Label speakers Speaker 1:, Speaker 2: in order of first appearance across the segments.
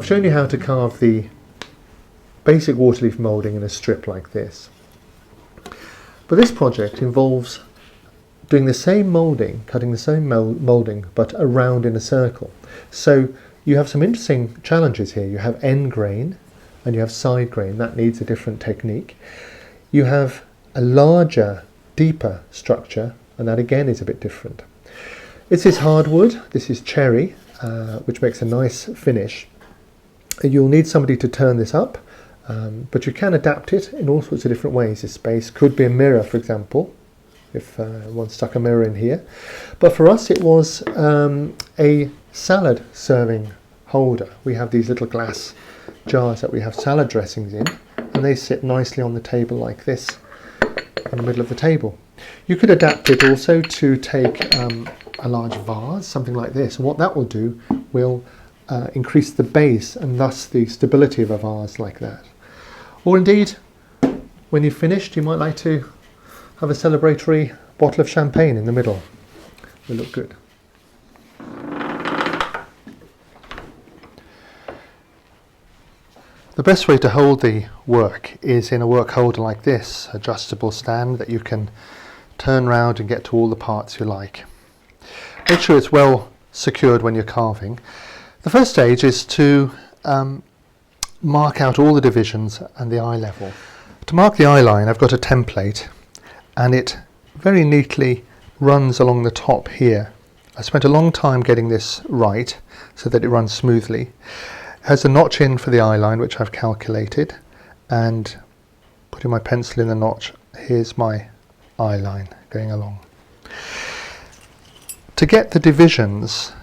Speaker 1: shown you how to carve the basic waterleaf moulding in a strip like this. But this project involves doing the same moulding, cutting the same moulding, but around in a circle. So you have some interesting challenges here. You have end grain and you have side grain. That needs a different technique. You have a larger, deeper structure, and that again is a bit different. This is hardwood, this is cherry, which makes a nice finish. You'll need somebody to turn this up, but you can adapt it in all sorts of different ways. This space could be a mirror, for example, if one stuck a mirror in here. But for us it was a salad serving holder. We have these little glass jars that we have salad dressings in, and they sit nicely on the table like this in the middle of the table. You could adapt it also to take a large vase, something like this, and what that will do will increase the base and thus the stability of a vase like that. Or indeed, when you've finished, you might like to have a celebratory bottle of champagne in the middle. It will look good. The best way to hold the work is in a work holder like this, adjustable stand that you can turn round and get to all the parts you like. Make sure it's well secured when you're carving. The first stage is to mark out all the divisions and the eye level. To mark the eye line, I've got a template, and it very neatly runs along the top here. I spent a long time getting this right so that it runs smoothly. It has a notch in for the eye line, which I've calculated, and putting my pencil in the notch, here's my eye line going along. To get the divisions,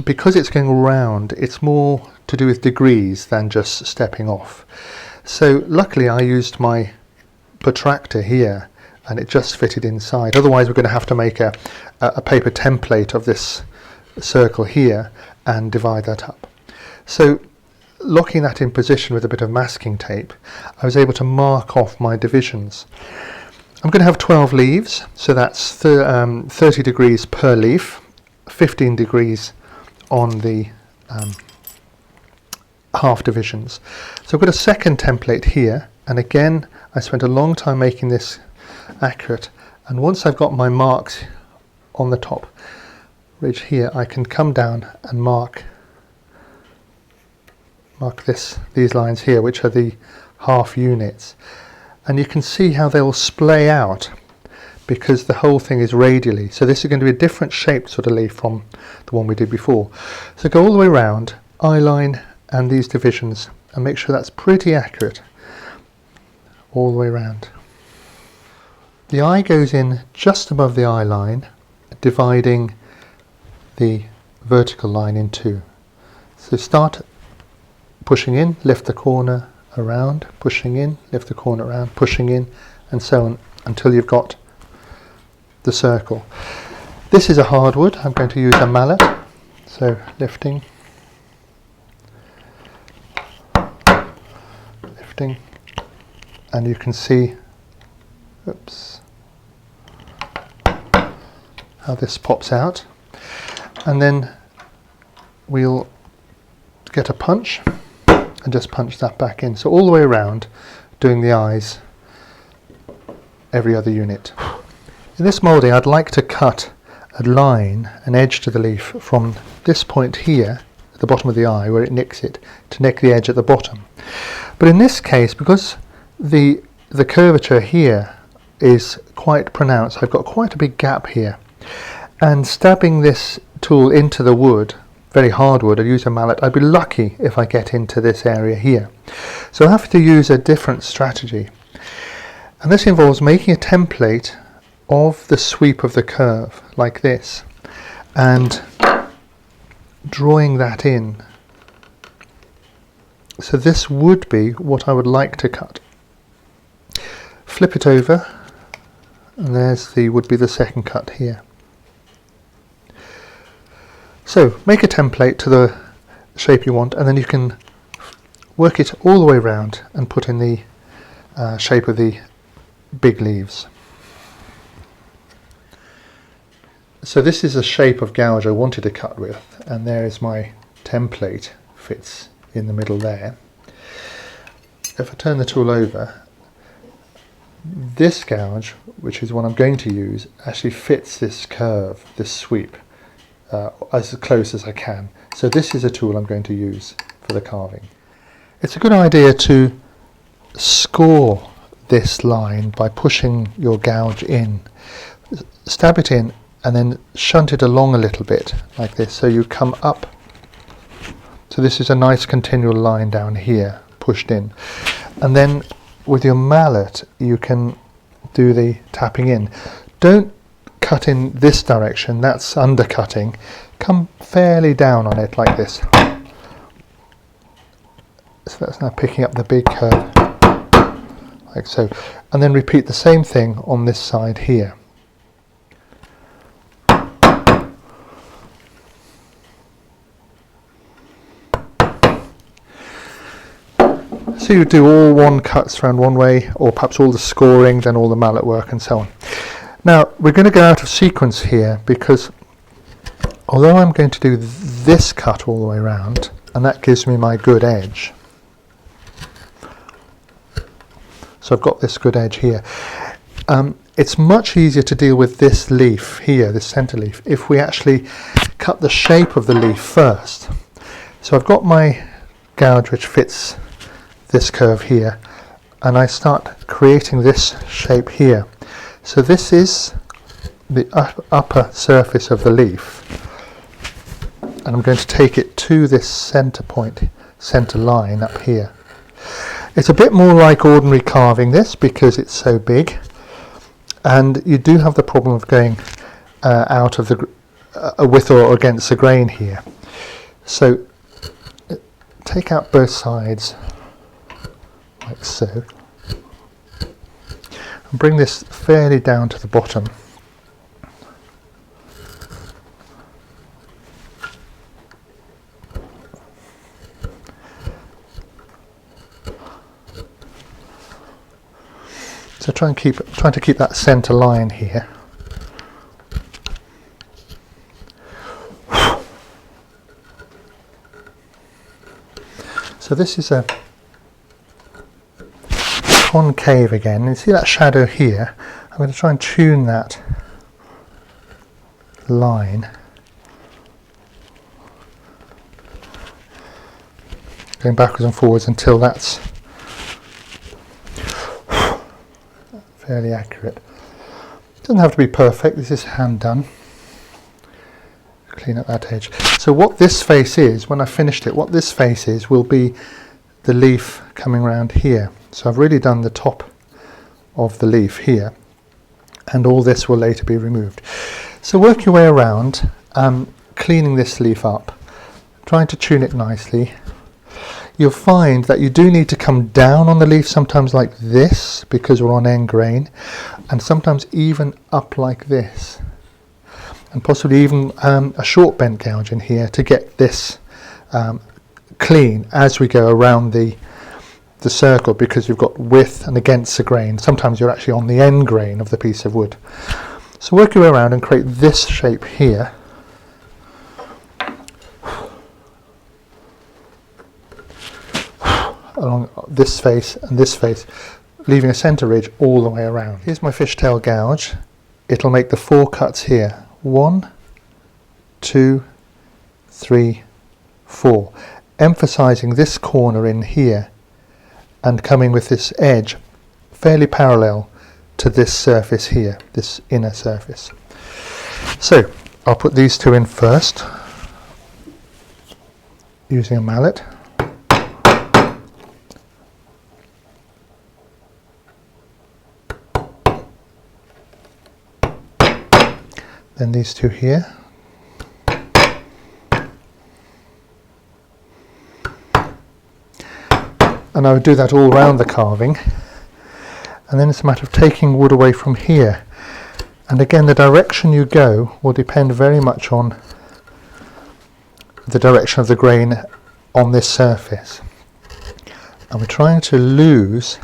Speaker 1: because it's going round, it's more to do with degrees than just stepping off. So luckily I used my protractor here and it just fitted inside. Otherwise we're going to have to make a paper template of this circle here and divide that up. So locking that in position with a bit of masking tape, I was able to mark off my divisions. I'm going to have 12 leaves, so that's 30 degrees per leaf, 15 degrees on the half divisions. So I've got a second template here, and again I spent a long time making this accurate, and once I've got my marks on the top ridge here, I can come down and mark these lines here, which are the half units. And you can see how they'll splay out because the whole thing is radially. So this is going to be a different shaped sort of leaf from the one we did before. So go all the way around, eye line and these divisions, and make sure that's pretty accurate all the way around. The eye goes in just above the eye line, dividing the vertical line in two. So start pushing in, lift the corner around, pushing in, lift the corner around, pushing in, and so on until you've got the circle. This is a hardwood. I'm going to use a mallet, so lifting, and you can see, oops, how this pops out, and then we'll get a punch and just punch that back in. So all the way around, doing the eyes every other unit. In this moulding I'd like to cut a line, an edge to the leaf from this point here at the bottom of the eye where it nicks it, to nick the edge at the bottom. But in this case, because the curvature here is quite pronounced, I've got quite a big gap here, and stabbing this tool into the wood, very hard wood, I'd use a mallet, I'd be lucky if I get into this area here. So I have to use a different strategy. And this involves making a template of the sweep of the curve, like this, and drawing that in. So this would be what I would like to cut. Flip it over, and would be the second cut here. So make a template to the shape you want, and then you can work it all the way around and put in the shape of the big leaves. So this is a shape of gouge I wanted to cut with, and there is my template, fits in the middle there. If I turn the tool over, this gouge, which is what I'm going to use, actually fits this curve, this sweep, as close as I can. So this is a tool I'm going to use for the carving. It's a good idea to score this line by pushing your gouge in. Stab it in and then shunt it along a little bit like this, so you come up. So this is a nice continual line down here, pushed in. And then with your mallet you can do the tapping in. Don't cut in this direction, that's undercutting. Come fairly down on it like this. So that's now picking up the big curve, like so. And then repeat the same thing on this side here. So you do all one cuts around one way, or perhaps all the scoring, then all the mallet work and so on. Now we're going to go out of sequence here, because although I'm going to do this cut all the way around, and that gives me my good edge. So I've got this good edge here. It's much easier to deal with this leaf here, this centre leaf, if we actually cut the shape of the leaf first. So I've got my gouge which fits this curve here, and I start creating this shape here. So this is the upper surface of the leaf, and I'm going to take it to this centre point, centre line up here. It's a bit more like ordinary carving this, because it's so big, and you do have the problem of going out of the with or against the grain here. So take out both sides like so, and bring this fairly down to the bottom. So trying to keep that centre line here. So this is a concave again. You see that shadow here? I'm going to try and tune that line. Going backwards and forwards until that's fairly accurate. It doesn't have to be perfect, this is hand done. Clean up that edge. So what this face is, when I finished it, what this face is will be the leaf coming around here. So I've really done the top of the leaf here, and all this will later be removed. So work your way around, cleaning this leaf up, trying to tune it nicely. You'll find that you do need to come down on the leaf sometimes like this, because we're on end grain, and sometimes even up like this, and possibly even a short bent gouge in here to get this clean as we go around the circle, because you've got width and against the grain. Sometimes you're actually on the end grain of the piece of wood. So work your way around and create this shape here. Along this face and this face, leaving a centre ridge all the way around. Here's my fishtail gouge. It'll make the 4 cuts here. 1, 2, 3, 4. Emphasising this corner in here and coming with this edge fairly parallel to this surface here, this inner surface. So I'll put these 2 in first using a mallet. Then these 2 here. And I would do that all round the carving. And then it's a matter of taking wood away from here. And again, the direction you go will depend very much on the direction of the grain on this surface. And we're trying to lose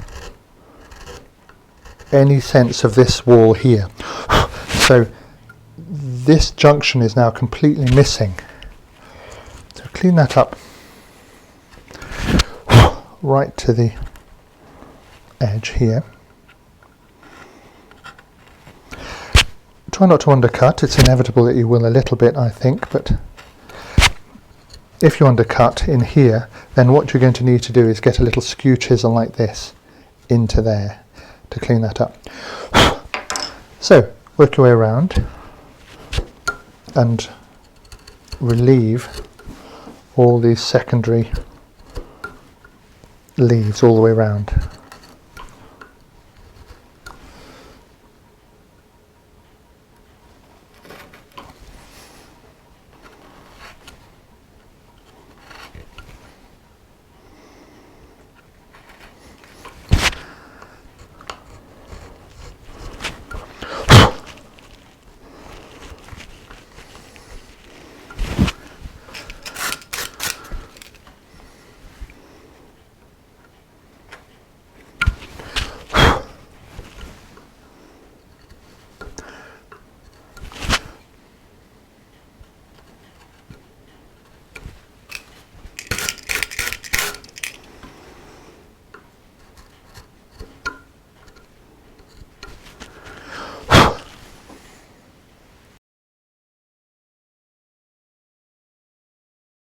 Speaker 1: any sense of this wall here. So this junction is now completely missing. So clean that up. right to the edge here. Try not to undercut, it's inevitable that you will a little bit, I think, but if you undercut in here, then what you're going to need to do is get a little skew chisel like this into there to clean that up. So, work your way around and relieve all these secondary leaves all the way around.